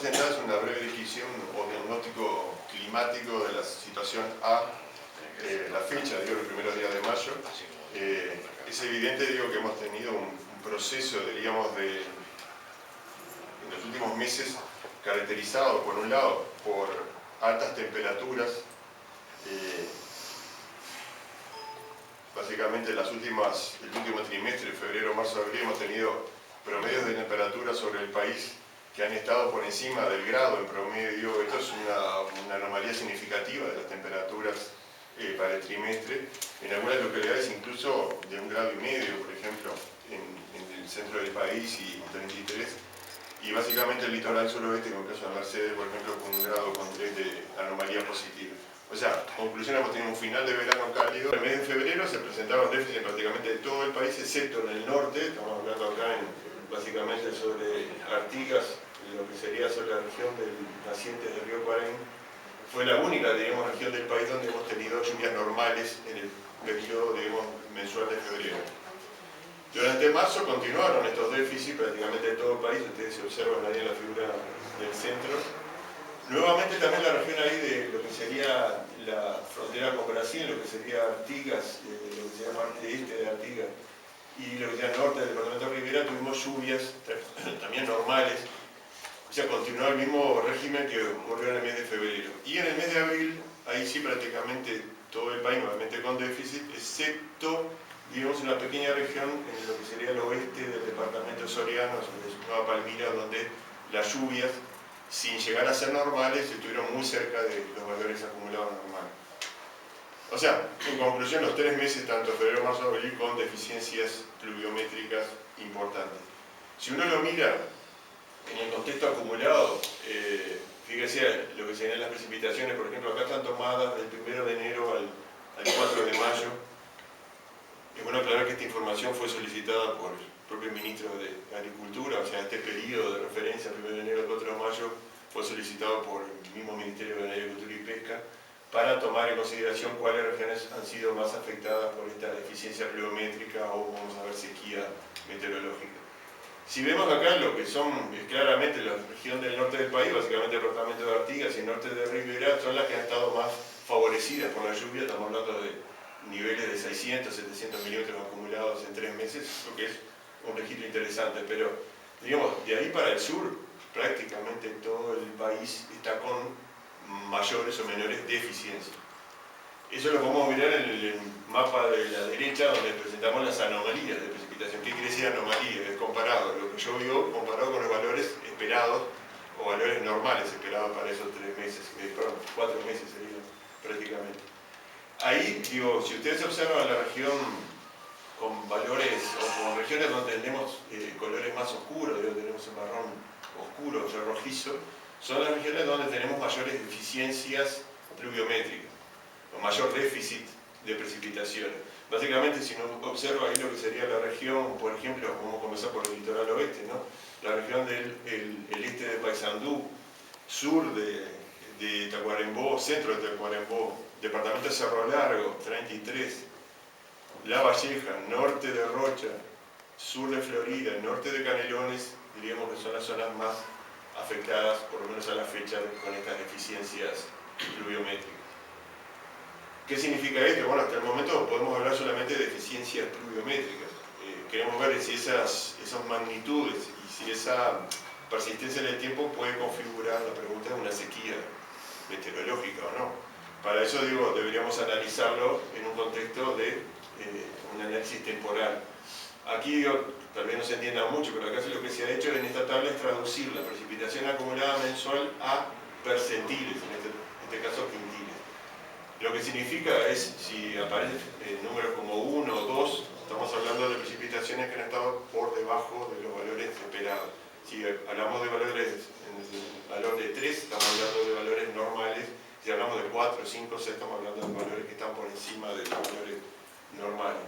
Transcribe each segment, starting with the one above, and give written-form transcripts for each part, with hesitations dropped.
presentada es una breve descripción o diagnóstico climático de la situación a la fecha, digo, los primeros días de mayo. Es evidente, digo, que hemos tenido un proceso, diríamos, en los últimos meses caracterizado, por un lado, por altas temperaturas. Básicamente, el último trimestre, febrero, marzo, abril, hemos tenido promedios de temperatura sobre el país que han estado por encima del grado en promedio. Esto es una anomalía significativa de las temperaturas para el trimestre. En algunas localidades incluso de 1,5 grados, por ejemplo, en el centro del país y 33. Y básicamente el litoral suroeste, con el caso de Mercedes, por ejemplo, con 1,3 grados de anomalía positiva. O sea, conclusión, hemos tenido un final de verano cálido. En el mes de febrero se presentaron déficits en prácticamente todo el país, excepto en el norte. Estamos hablando acá básicamente sobre Artigas, lo que sería sobre la región del naciente del río Cuarén. Fue la única, digamos, región del país donde hemos tenido lluvias normales en el periodo, digamos, mensual de febrero. Durante marzo continuaron estos déficits prácticamente en todo el país. Ustedes se observan ahí en la figura del centro. Nuevamente también la región ahí de lo que sería la frontera con Brasil, lo que sería Artigas, lo que sería parte este de Artigas, y lo que sería norte del departamento de Rivera, tuvimos lluvias también normales. O sea, continuó el mismo régimen que ocurrió en el mes de febrero. Y en el mes de abril, ahí sí prácticamente todo el país nuevamente con déficit, excepto, digamos, una pequeña región en lo que sería el oeste del departamento soriano, sobre Nueva Palmira, donde las lluvias, sin llegar a ser normales, estuvieron muy cerca de los valores acumulados normales. O sea, en conclusión, los 3 meses, tanto febrero, marzo, abril, con deficiencias pluviométricas importantes. Si uno lo mira en el contexto acumulado, fíjese lo que serían las precipitaciones, por ejemplo, acá están tomadas del 1 de enero al 4 de mayo. Es bueno aclarar que esta información fue solicitada por el propio ministro de Agricultura, o sea, este periodo de referencia, 1 de enero al 4 de mayo, fue solicitado por el mismo Ministerio de Agricultura y Pesca para tomar en consideración cuáles regiones han sido más afectadas por esta deficiencia pluviométrica o, vamos a ver, sequía meteorológica. Si vemos acá lo que son claramente la región del norte del país, básicamente el departamento de Artigas y el norte de Rivera, son las que han estado más favorecidas por la lluvia. Estamos hablando de niveles de 600, 700 milímetros acumulados en 3 meses, lo que es un registro interesante, pero digamos, de ahí para el sur, prácticamente todo el país está con mayores o menores deficiencias. Eso lo podemos mirar en el mapa de la derecha, donde presentamos las anomalías de precipitación. ¿Qué quiere decir anomalía? Es comparado, lo que llovió comparado con los valores esperados o valores normales esperados para esos 3 meses, perdón, 4 meses serían prácticamente. Ahí, digo, si ustedes observan la región con valores o con regiones donde tenemos colores más oscuros, digo, tenemos el marrón oscuro, o sea, rojizo, son las regiones donde tenemos mayores deficiencias pluviométricas o mayor déficit de precipitaciones. Básicamente, si uno observa ahí lo que sería la región, por ejemplo, vamos a comenzar por el litoral oeste, ¿no? La región del este de Paysandú, sur de Tacuarembó, centro de Tacuarembó, departamento de Cerro Largo, 33, La Valleja, norte de Rocha, sur de Florida, norte de Canelones, diríamos que son las zonas más afectadas, por lo menos a la fecha, con estas deficiencias pluviométricas. ¿Qué significa esto? Bueno, hasta el momento podemos hablar solamente de deficiencias pluviométricas. Queremos ver si esas magnitudes y si esa persistencia en el tiempo puede configurar la pregunta de una sequía meteorológica o no. Para eso, digo, deberíamos analizarlo en un contexto de un análisis temporal. Aquí, digo, tal vez no se entienda mucho, pero acá lo que se ha hecho en esta tabla es traducir la precipitación acumulada mensual a percentiles, en este caso quintiles. Lo que significa es, si aparecen números como 1 o 2, estamos hablando de precipitaciones que han estado por debajo de los valores esperados. Si hablamos de valores, en el valor de 3, estamos hablando de valores normales. Si hablamos de 4, 5, 6, estamos hablando de valores que están por encima de los valores normales.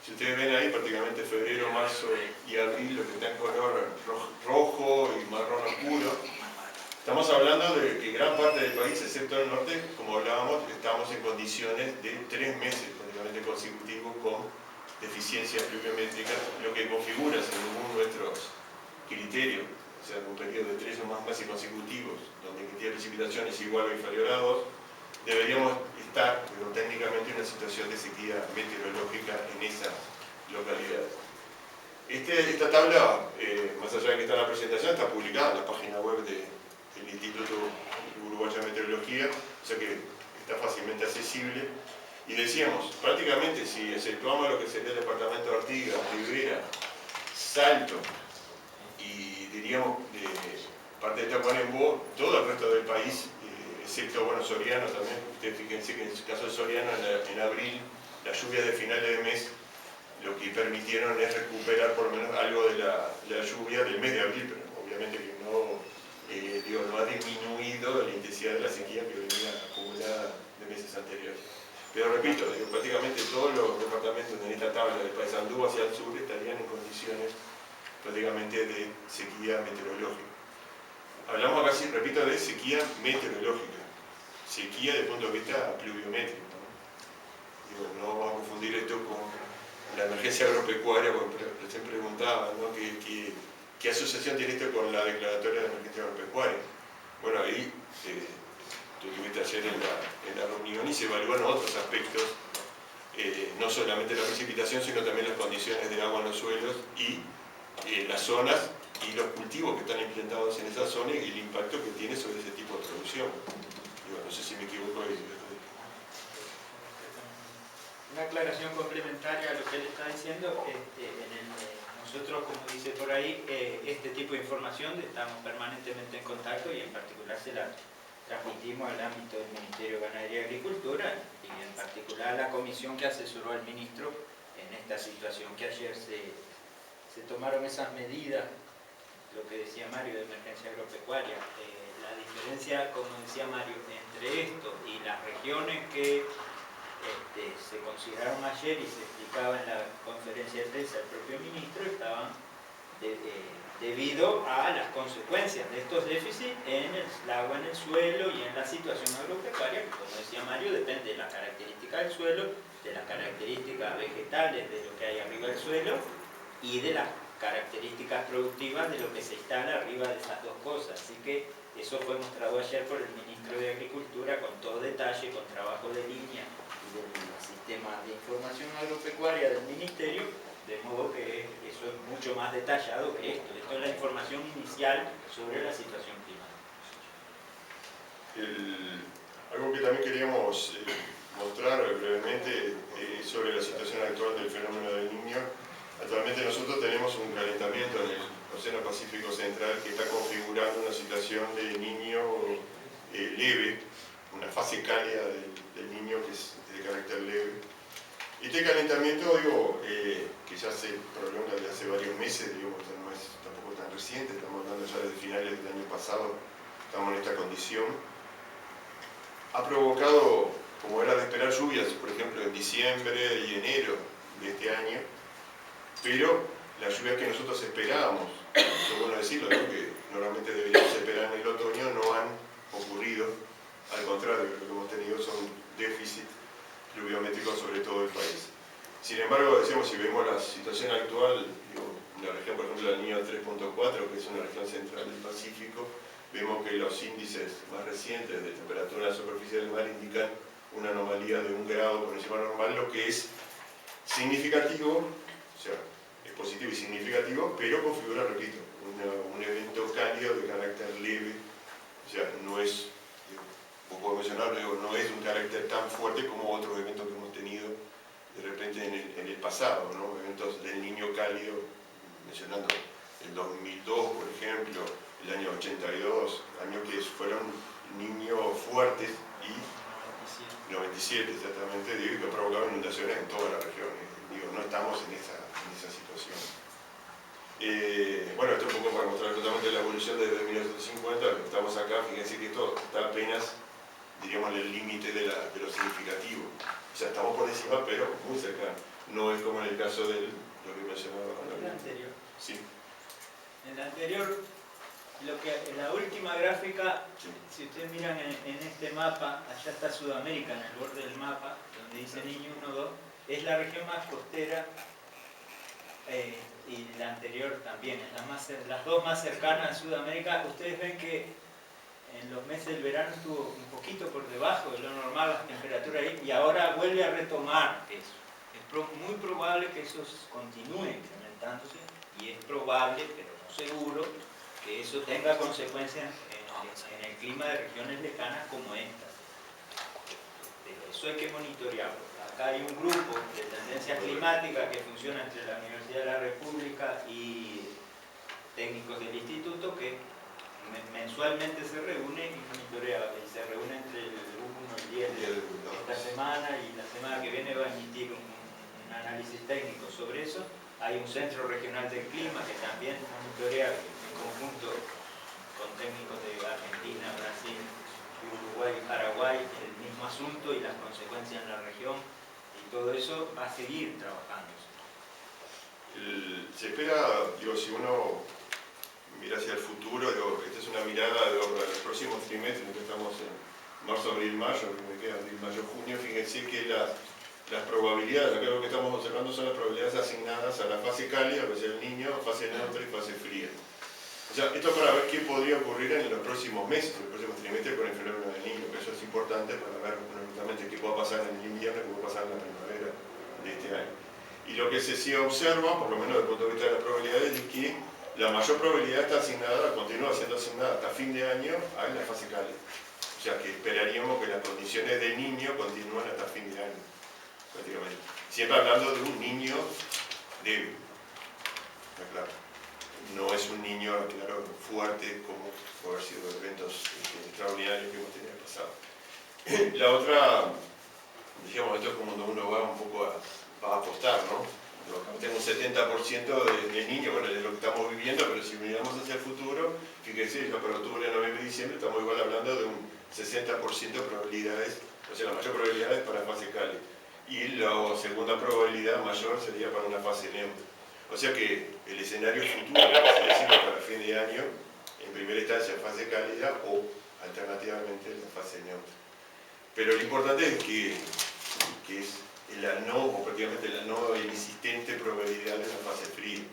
Si ustedes ven ahí, prácticamente febrero, marzo y abril, lo que está en color rojo y marrón oscuro, estamos hablando de que gran parte del país, excepto el norte, como hablábamos, estamos en condiciones de 3 meses prácticamente consecutivos con deficiencias pluviométricas, lo que configura, según nuestros criterios, o sea, un periodo de 3 o más meses consecutivos, donde la cantidad de precipitación es igual o inferior a 2, deberíamos estar, pero técnicamente, en una situación de sequía meteorológica en esas localidades. Esta tabla, más allá de que está en la presentación, está publicada en la página web del Instituto Uruguayo de Meteorología, o sea que está fácilmente accesible. Y decíamos, prácticamente si exceptuamos lo que sería el departamento de Artigas, Rivera, Salto y diríamos parte de Tacuarembó, todo el resto del país, excepto bueno, Soriano también, ustedes fíjense que en el caso de Soriano en abril, las lluvias de finales de mes lo que permitieron es recuperar por lo menos algo de la lluvia del mes de abril, pero obviamente que no ha disminuido la intensidad de la sequía que venía acumulada de meses anteriores. Pero repito, prácticamente todos los departamentos en esta tabla del Paysandú hacia el sur estarían en condiciones prácticamente de sequía meteorológica. Hablamos acá, sí, repito, de sequía meteorológica, sequía desde el punto de vista pluviométrico, ¿no? No vamos a confundir esto con la emergencia agropecuaria, porque recién preguntaba, ¿no? ¿Qué asociación tiene esto con la declaratoria de emergencia agropecuaria? Bueno, ahí tú estuviste ayer en la reunión y se evaluaron otros aspectos, no solamente la precipitación, sino también las condiciones de agua en los suelos y las zonas y los cultivos que están implantados en esa zona y el impacto que tiene sobre ese tipo de producción. No sé si me equivoco ahí. Una aclaración complementaria a lo que él está diciendo, nosotros, como dice por ahí, este tipo de información estamos permanentemente en contacto y en particular se la transmitimos al ámbito del Ministerio de Ganadería y Agricultura y en particular a la comisión que asesoró al ministro en esta situación que ayer se tomaron esas medidas, lo que decía Mario, de emergencia agropecuaria. La diferencia, como decía Mario, entre esto y las regiones que se consideraron ayer y se explicaba en la conferencia de prensa del propio ministro, estaban debido a las consecuencias de estos déficits en el agua en el suelo y en la situación agropecuaria, que como decía Mario, depende de las características del suelo, de las características vegetales de lo que hay arriba del suelo y de las características productivas de lo que se instala arriba de esas dos cosas. Así que eso fue mostrado ayer por el ministro de Agricultura con todo detalle, con trabajo de línea y del sistema de información agropecuaria del ministerio, de modo que eso es mucho más detallado que esto. Esto es la información inicial sobre la situación climática. Algo que también queríamos mostrar brevemente sobre la situación actual del fenómeno del Niño. Actualmente nosotros tenemos un calentamiento en el Océano Pacífico Central que está configurando una situación de Niño leve, una fase cálida del Niño que es de carácter leve. Este calentamiento, que ya se prolonga desde hace varios meses, ya no es tampoco tan reciente, estamos hablando ya desde finales del año pasado, estamos en esta condición, ha provocado, como era de esperar, lluvias, por ejemplo, en diciembre y enero de este año, pero las lluvias que nosotros esperábamos, es bueno decirlo, ¿no? Que normalmente deberíamos esperar en el otoño, no han ocurrido, al contrario, lo que hemos tenido son déficits pluviométricos sobre todo el país. Sin embargo, decíamos, si vemos la situación actual, una región, por ejemplo, el Niño 3.4, que es una región central del Pacífico, vemos que los índices más recientes de temperatura en la superficie del mar indican una anomalía de 1 grado por encima normal, lo que es significativo, o sea, es positivo y significativo, pero configura, repito, un evento cálido de carácter leve, o sea, no es, como puedo mencionar, no es un carácter tan fuerte como otros eventos que hemos tenido de repente en el pasado, ¿no? Eventos del Niño cálido, mencionando el 2002, por ejemplo, el año 82, años que fueron niños fuertes, y 97 exactamente, digo, que provocaron inundaciones en toda la región. No estamos en esa situación. Bueno, esto es un poco para mostrar totalmente la evolución desde 1950, estamos acá, fíjense que esto está apenas, diríamos, en el límite de lo significativo. O sea, estamos por encima, pero muy cerca. No es como en el caso de lo que mencionaba. En el anterior. Sí. En el anterior, en la última gráfica, sí. Si ustedes miran en este mapa, allá está Sudamérica, en el borde del mapa, donde dice Niño 1, 2, es la región más costera y la anterior también, las dos más cercanas a Sudamérica, ustedes ven que en los meses del verano estuvo un poquito por debajo de lo normal la temperatura ahí, y ahora vuelve a retomar eso. Es muy probable que eso continúe incrementándose, y es probable, pero no seguro, que eso tenga consecuencias en el clima de regiones lejanas como estas. Pero eso hay que monitorearlo. Acá hay un grupo de tendencias climáticas que funciona entre la Universidad de la República y técnicos del instituto que mensualmente se reúne y monitorea, y se reúne entre el 1 y el 10 de esta semana, y la semana que viene va a emitir un análisis técnico sobre eso. Hay un centro regional del clima que también monitorea en conjunto con técnicos de Argentina, Brasil, Uruguay y Paraguay el mismo asunto y las consecuencias en la región, y todo eso va a seguir trabajándose. Se espera, digo, si uno mira hacia el futuro, digo, esta es una mirada de los próximos trimestres, que estamos en marzo, abril, mayo, que me queda abril, mayo, junio. Fíjense que las probabilidades, acá lo que estamos observando son las probabilidades asignadas a la fase cálida, que es el niño, fase neutra y fase fría. O sea, esto para ver qué podría ocurrir en los próximos meses, en los próximos trimestres con el fenómeno del niño, que eso es importante para ver justamente qué puede pasar en el invierno y qué puede pasar en la primavera de este año. Y lo que se observa, por lo menos desde el punto de vista de las probabilidades, es que la mayor probabilidad está asignada, continúa siendo asignada hasta fin de año a la fase cálida. O sea que esperaríamos que las condiciones de niño continúen hasta fin de año, prácticamente. Siempre hablando de un niño débil, está claro. No es un niño, claro, fuerte como puede haber sido eventos extraordinarios que hemos tenido en el pasado. La otra, digamos, esto es como cuando uno va un poco a apostar, ¿no? Tengo un 70% de niños, bueno, es lo que estamos viviendo, pero si miramos hacia el futuro, fíjense, ya para octubre, noviembre y diciembre estamos igual hablando de un 60% de probabilidades, o sea, la mayor probabilidad es para fase cálida. Y la segunda probabilidad mayor sería para una fase neutra. O sea que el escenario futuro, es decir, para fin de año, en primera instancia fase cálida o alternativamente la fase neutra. Pero lo importante es que es la no, o prácticamente la no inexistente probabilidad de una fase fría.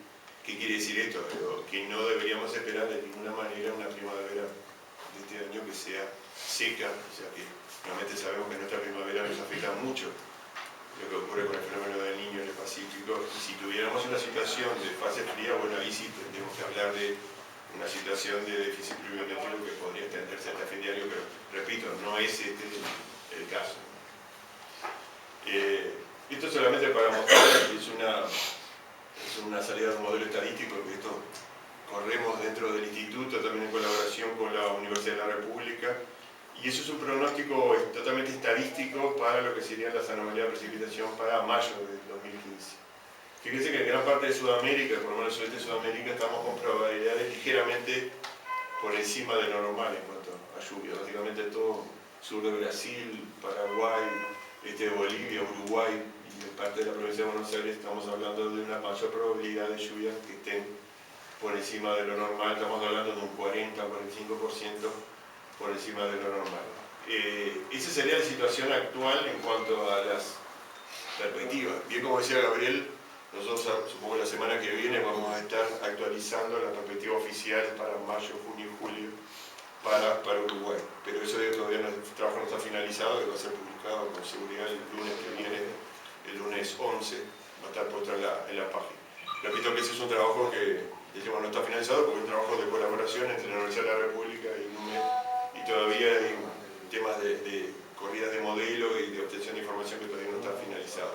¿Qué quiere decir esto? Que no deberíamos esperar de ninguna manera una primavera de este año que sea seca, o sea que realmente sabemos que nuestra primavera nos afecta mucho lo que ocurre con el fenómeno del Niño en el Pacífico, y si tuviéramos una situación de fase fría, bueno, ahí sí tendríamos que hablar de una situación de déficit pluviométrico que podría extenderse hasta fin de año, pero repito, no es este el caso. Esto solamente para mostrar que es una salida de un modelo estadístico, que esto corremos dentro del instituto, también en colaboración con la Universidad de la República, y eso es un pronóstico totalmente estadístico para lo que serían las anomalías de precipitación para mayo de 2015. Fíjense que en gran parte de Sudamérica, por lo menos en el sudeste de Sudamérica, estamos con probabilidades ligeramente por encima de lo normal en cuanto a lluvia. Básicamente todo sur de Brasil, Paraguay, este de Bolivia, Uruguay y en parte de la provincia de Buenos Aires estamos hablando de una mayor probabilidad de lluvias que estén por encima de lo normal. Estamos hablando de un 40-45% por encima de lo normal. Esa sería la situación actual en cuanto a las perspectivas. Bien, como decía Gabriel, nosotros supongo la semana que viene vamos a estar actualizando la perspectiva oficial para mayo, junio y julio para Uruguay. Pero eso todavía el trabajo no está finalizado y va a ser publicado con seguridad el lunes que viene, el lunes 11, va a estar puesto en la página. Repito que ese es un trabajo que decimos no está finalizado porque es un trabajo de colaboración entre la Universidad de la República y NUMED, y todavía hay temas de corridas de modelo y de obtención de información que todavía no está finalizado.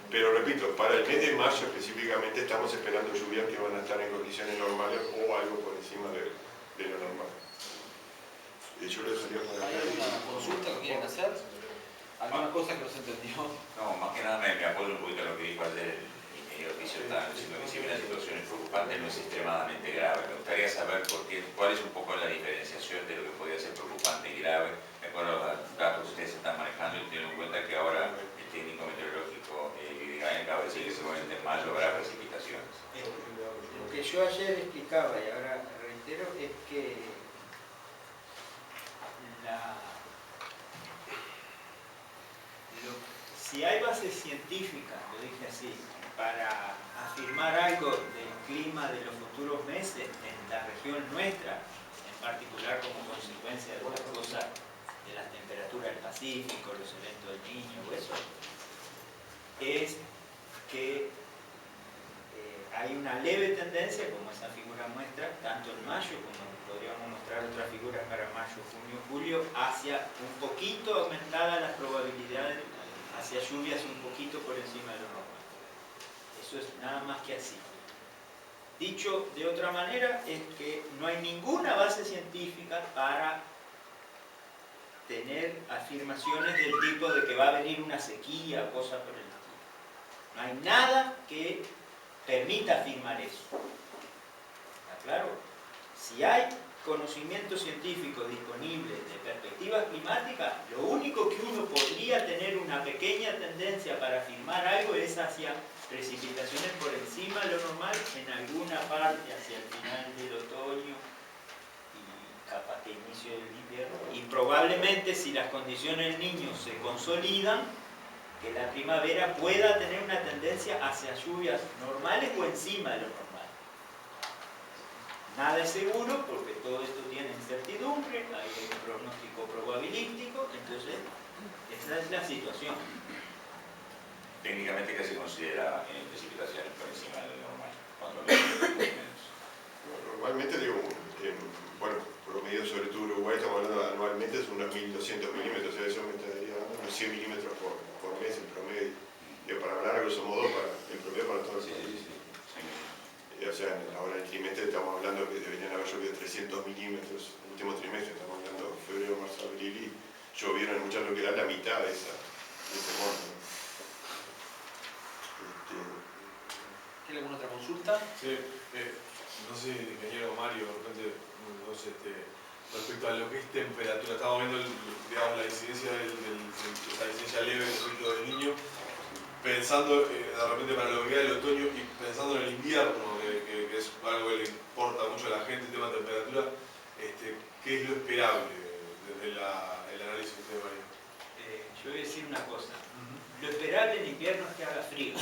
Pero repito, para el mes de mayo específicamente estamos esperando lluvias que van a estar en condiciones normales o algo por encima de lo normal. Yo lo dejaría para ¿Hay alguna consulta que quieren hacer? ¿Alguna cosa que no se entendió? No, más que nada me apoyo un poquito a lo que dijo ayer el ingeniero Piso, está diciendo que si bien la situación es preocupante, no es extremadamente grave. Me gustaría saber cuál es un poco la diferenciación de lo que podría ser preocupante y grave, de acuerdo a los datos que ustedes están manejando, y teniendo en cuenta que ahora el técnico meteorológico acaba de decir que seguramente en mayo habrá precipitaciones. Lo que yo ayer explicaba y ahora reitero es que si hay bases científicas, lo dije así, para afirmar algo del clima de los futuros meses en la región nuestra, en particular como consecuencia de las cosas de las temperaturas del Pacífico, los eventos del Niño o eso, es que hay una leve tendencia, como esa figura muestra, tanto en mayo como podríamos mostrar otras figuras para mayo, junio, julio, hacia un poquito aumentadas las probabilidades, hacia lluvias un poquito por encima de lo normal. Eso es nada más que así. Dicho de otra manera, es que no hay ninguna base científica para tener afirmaciones del tipo de que va a venir una sequía o cosas por el estilo. No hay nada que permita afirmar eso. ¿Está claro? Si hay conocimiento científico disponible de perspectivas climáticas, lo único que uno podría tener una pequeña tendencia para afirmar algo es hacia precipitaciones por encima de lo normal en alguna parte hacia el final del otoño y capaz que inicio del invierno. Y probablemente si las condiciones del Niño se consolidan, que la primavera pueda tener una tendencia hacia lluvias normales o encima de lo normal. Nada es seguro porque todo esto tiene incertidumbre, hay un pronóstico probabilístico, entonces esa es la situación. Técnicamente, ¿qué se considera precipitaciones por encima de lo normal? Cuando menos. Normalmente, digo, bueno, promedio sobre todo Uruguay, estamos hablando anualmente, son unos 1.200 milímetros, o sea, eso me estaría dando unos 100 milímetros por mes en promedio. Digo, para hablar a grosso modo, el promedio para todo el país. O sea, ahora en el trimestre estamos hablando que deberían haber llovido 300 milímetros, en el último trimestre estamos hablando de febrero, marzo, abril, y llovieron en muchas localidades la mitad de ese monto. ¿Tiene alguna otra consulta? Sí, no sé, ingeniero Mario, de repente, respecto a lo que es temperatura, estamos viendo digamos, la incidencia esa incidencia leve del efecto del Niño, pensando de repente para lo que queda del otoño y pensando en el invierno, que es algo que le importa mucho a la gente, el tema de temperatura, ¿qué es lo esperable desde el análisis que usted maneja? Yo voy a decir una cosa. Lo esperable en invierno es que haga frío.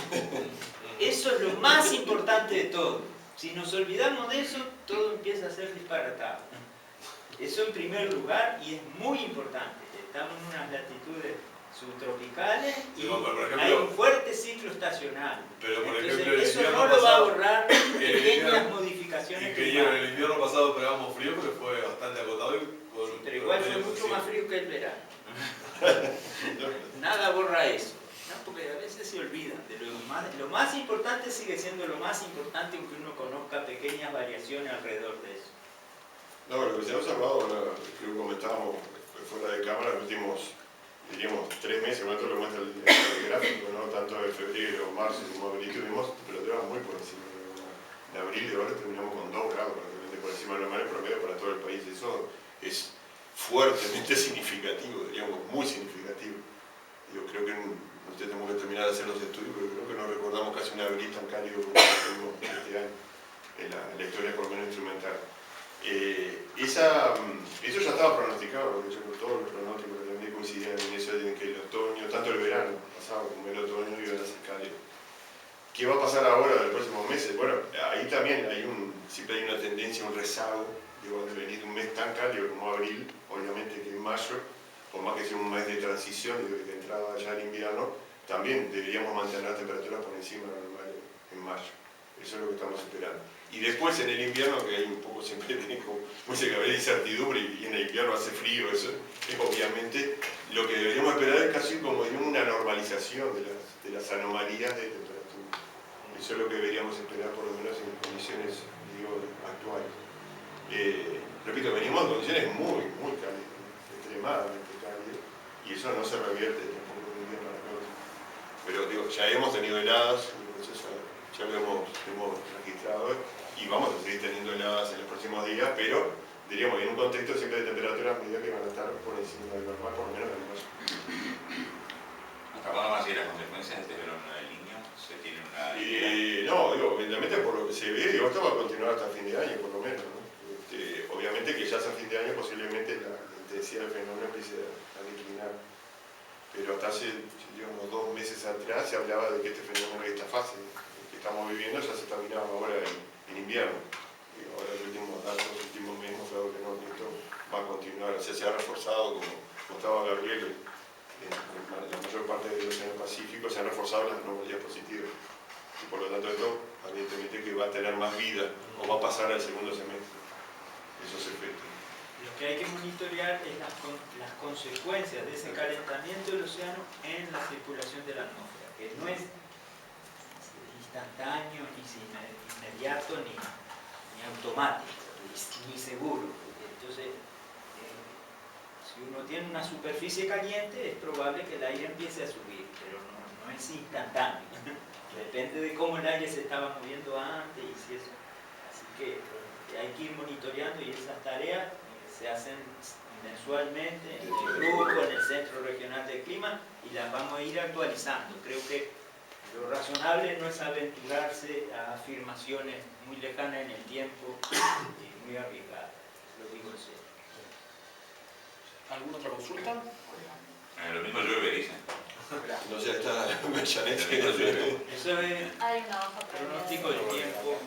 Eso es lo más importante de todo. Si nos olvidamos de eso, todo empieza a ser disparatado. Eso en primer lugar, y es muy importante. Estamos en unas latitudes subtropicales y hay un fuerte ciclo estacional. Pero por entonces, ejemplo, eso no lo va a borrar pequeñas modificaciones climáticas. En el invierno pasado pegamos frío, pero fue bastante acotado. Pero igual fue mucho más frío que el verano. Nada borra eso. ¿No? Porque a veces se olvidan de lo más importante sigue siendo lo más importante, aunque uno conozca pequeñas variaciones alrededor de eso. No, lo que se ha observado, bueno, creo que comentábamos fuera de cámara, los últimos, diríamos, 3 meses, cuánto lo muestra el gráfico, ¿no? Tanto de febrero, marzo como abril, tuvimos temperaturas muy por encima de lo normal. En abril de ahora terminamos con 2 grados prácticamente por encima de lo normal en promedio para todo el país. Eso es fuertemente significativo, diríamos, muy significativo. Yo creo que usted tenemos que terminar de hacer los estudios, pero creo que no recordamos casi un abril tan cálido como tuvimos este año, en la historia por lo menos instrumental. Eso ya estaba pronosticado, porque yo creo que todos los pronósticos también coincidían en eso, en que el otoño, tanto el verano pasado como el otoño, iban a ser cálidos. ¿Qué va a pasar ahora en los próximos meses? Bueno, ahí también siempre hay una tendencia, un rezago, de venir de un mes tan cálido como abril, obviamente que en mayo, por más que sea un mes de transición y de entrada ya al invierno, también deberíamos mantener temperaturas por encima de lo normal en mayo. Eso es lo que estamos esperando. Y después en el invierno, que hay un poco siempre mucha incertidumbre y en el invierno hace frío, eso es obviamente lo que deberíamos esperar es casi como una normalización de las anomalías de temperatura. Eso es lo que deberíamos esperar por lo menos en condiciones actuales. Repito, venimos en condiciones muy cálidas, extremadamente cálidas, y eso no se revierte tampoco de un día para el otro. Pero ya hemos tenido heladas, ya lo hemos registrado, y vamos a seguir teniendo heladas en los próximos días, pero diríamos en un contexto siempre de temperaturas medias que van a estar por encima del normal, por lo menos en el caso. ¿Hasta cuándo van a ser las consecuencias de este verano del Niño? ¿Se tiene una idea? No, obviamente por lo que se ve, esto va a continuar hasta fin de año, por lo menos, ¿no? Obviamente que ya hasta fin de año posiblemente la intensidad del fenómeno empiece a declinar. Pero hasta hace, digamos, 2 meses atrás se hablaba de que este fenómeno, esta fase, que estamos viviendo ya se está mirando ahora en invierno. Y ahora los últimos meses hemos dado que no, que esto va a continuar. O sea, se ha reforzado, como contaba Gabriel, en la mayor parte del Océano Pacífico se han reforzado las anomalías positivas. Y por lo tanto esto, evidentemente, que va a tener más vida o va a pasar al segundo semestre. Esos efectos. Lo que hay que monitorear es las consecuencias de ese calentamiento del océano en la circulación de la atmósfera, que no es instantáneo, ni inmediato, ni automático, ni seguro. Entonces, si uno tiene una superficie caliente, es probable que el aire empiece a subir, pero no es instantáneo. Depende de cómo el aire se estaba moviendo antes y si eso. Así que hay que ir monitoreando y esas tareas se hacen mensualmente en el grupo, en el Centro Regional de Clima, y las vamos a ir actualizando. Creo que lo razonable no es aventurarse a afirmaciones muy lejanas en el tiempo y muy arriesgadas, lo digo en serio. ¿Alguna otra consulta? Lo mismo llueve, dicen. No, ya está, Lo mismo llueve. Eso es Hay una baja pronóstico del tiempo.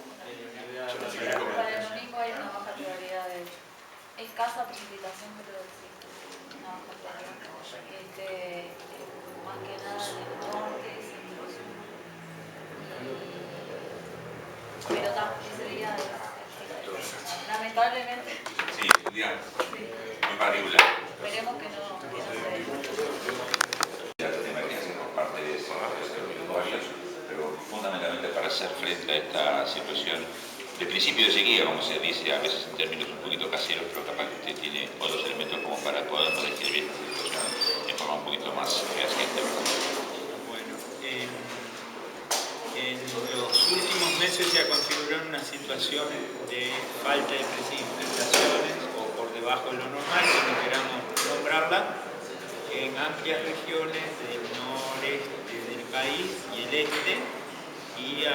Para el domingo hay una baja probabilidad de escasa precipitación, pero existe una baja probabilidad. Más que nada en el norte, centro sur. Pero ese día es lamentablemente. Sí, un día muy particular. Esperemos que no De emergencia por parte de los usuarios, pero fundamentalmente para hacer frente a esta situación de principio de sequía, como se dice a veces en términos un poquito caseros, pero capaz que usted tiene otros elementos como para poder describir esta situación de forma un poquito más fehaciente. Bueno, en los últimos meses se ha configurado una situación de falta de precipitaciones o por debajo de lo normal, como queramos nombrarla, en amplias regiones del noreste del país y el este, y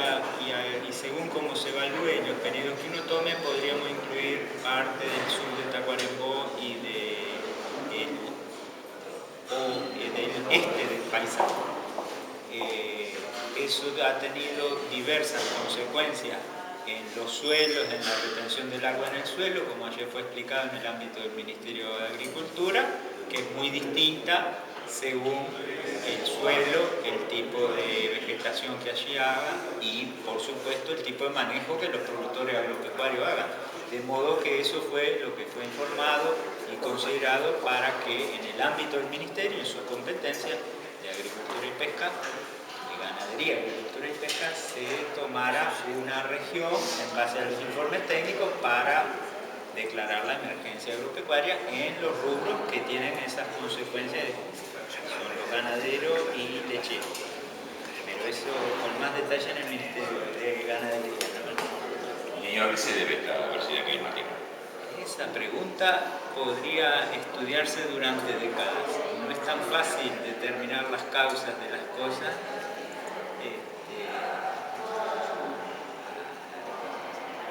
según cómo se evalúe los periodos que uno tome, podríamos incluir parte del sur de Tacuarembó y del este del paisaje. Eso ha tenido diversas consecuencias en los suelos, en la retención del agua en el suelo, como ayer fue explicado en el ámbito del Ministerio de Agricultura, que es muy distinta según el suelo, el tipo de vegetación que allí haga y, por supuesto, el tipo de manejo que los productores agropecuarios hagan. De modo que eso fue lo que fue informado y considerado para que en el ámbito del Ministerio, en su competencia de Agricultura y Pesca, Ganadería, Agricultura y Pesca, se tomara una región en base a los informes técnicos para declarar la emergencia agropecuaria en los rubros que tienen esas consecuencias, son los ganaderos y lecheros. Pero eso con más detalle en el Ministerio de Ganadería. ¿Y a qué se debe esta adversidad climática? Esa pregunta podría estudiarse durante décadas. No es tan fácil determinar las causas de las cosas.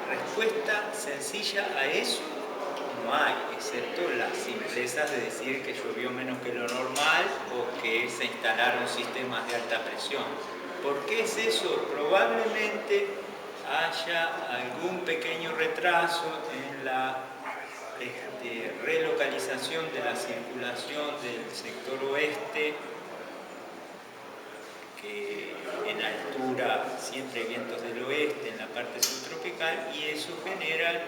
Respuesta sencilla a eso no hay, excepto las simplezas de decir que llovió menos que lo normal o que se instalaron sistemas de alta presión. ¿Por qué es eso? Probablemente haya algún pequeño retraso en la relocalización de la circulación del sector oeste, que en altura siempre hay vientos del oeste, en la parte subtropical, y eso genera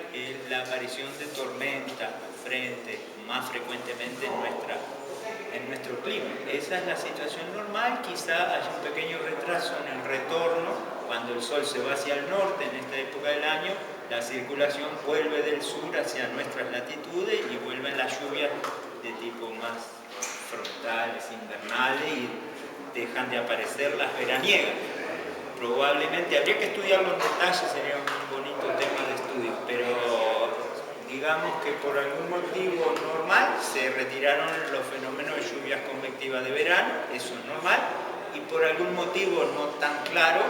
la aparición de tormentas, frentes, más frecuentemente en nuestro clima. Esa es la situación normal, quizá haya un pequeño retraso en el retorno, cuando el sol se va hacia el norte en esta época del año, la circulación vuelve del sur hacia nuestras latitudes y vuelven las lluvias de tipo más frontales, invernales, y dejan de aparecer las veraniegas. Probablemente, habría que estudiarlo en detalle, sería un bonito tema de estudio, pero digamos que por algún motivo normal se retiraron los fenómenos de lluvias convectivas de verano, eso es normal, y por algún motivo no tan claro,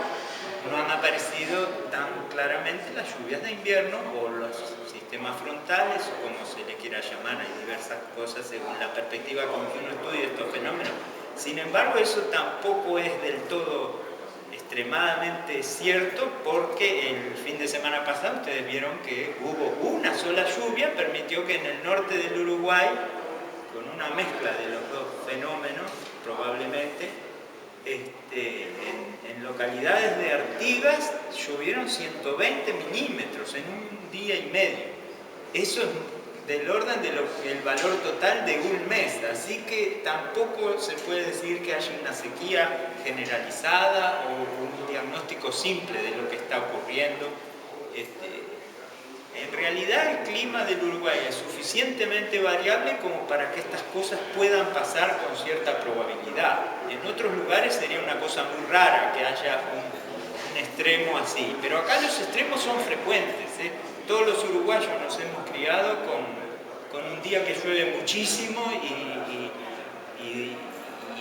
no han aparecido tan claramente las lluvias de invierno o los sistemas frontales, o como se le quiera llamar, hay diversas cosas según la perspectiva con que uno estudia estos fenómenos. Sin embargo, eso tampoco es del todo extremadamente cierto, porque el fin de semana pasado ustedes vieron que hubo una sola lluvia, permitió que en el norte del Uruguay, con una mezcla de los dos fenómenos, probablemente, en localidades de Artigas llovieron 120 milímetros en un día y medio. Eso es del orden del valor total de un mes, así que tampoco se puede decir que haya una sequía generalizada o un diagnóstico simple de lo que está ocurriendo. En realidad el clima del Uruguay es suficientemente variable como para que estas cosas puedan pasar con cierta probabilidad. En otros lugares sería una cosa muy rara que haya un extremo así, pero acá los extremos son frecuentes, ¿eh? Todos los uruguayos nos hemos criado con un día que llueve muchísimo y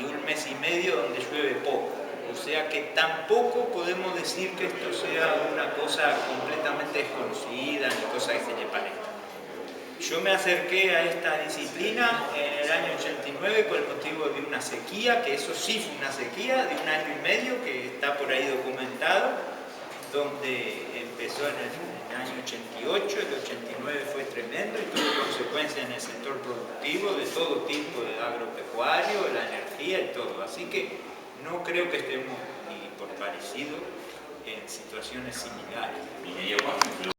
un mes y medio donde llueve poco. O sea que tampoco podemos decir que esto sea una cosa completamente desconocida ni cosa que se le parezca. Yo me acerqué a esta disciplina en el año 89 con el motivo de una sequía, que eso sí fue una sequía de un año y medio que está por ahí documentado, donde empezó en el año 88, el 89 fue tremendo y tuvo consecuencias en el sector productivo de todo tipo, de agropecuario, la energía y todo. Así que no creo que estemos ni por parecido en situaciones similares. Minería, ¿cuánto influye?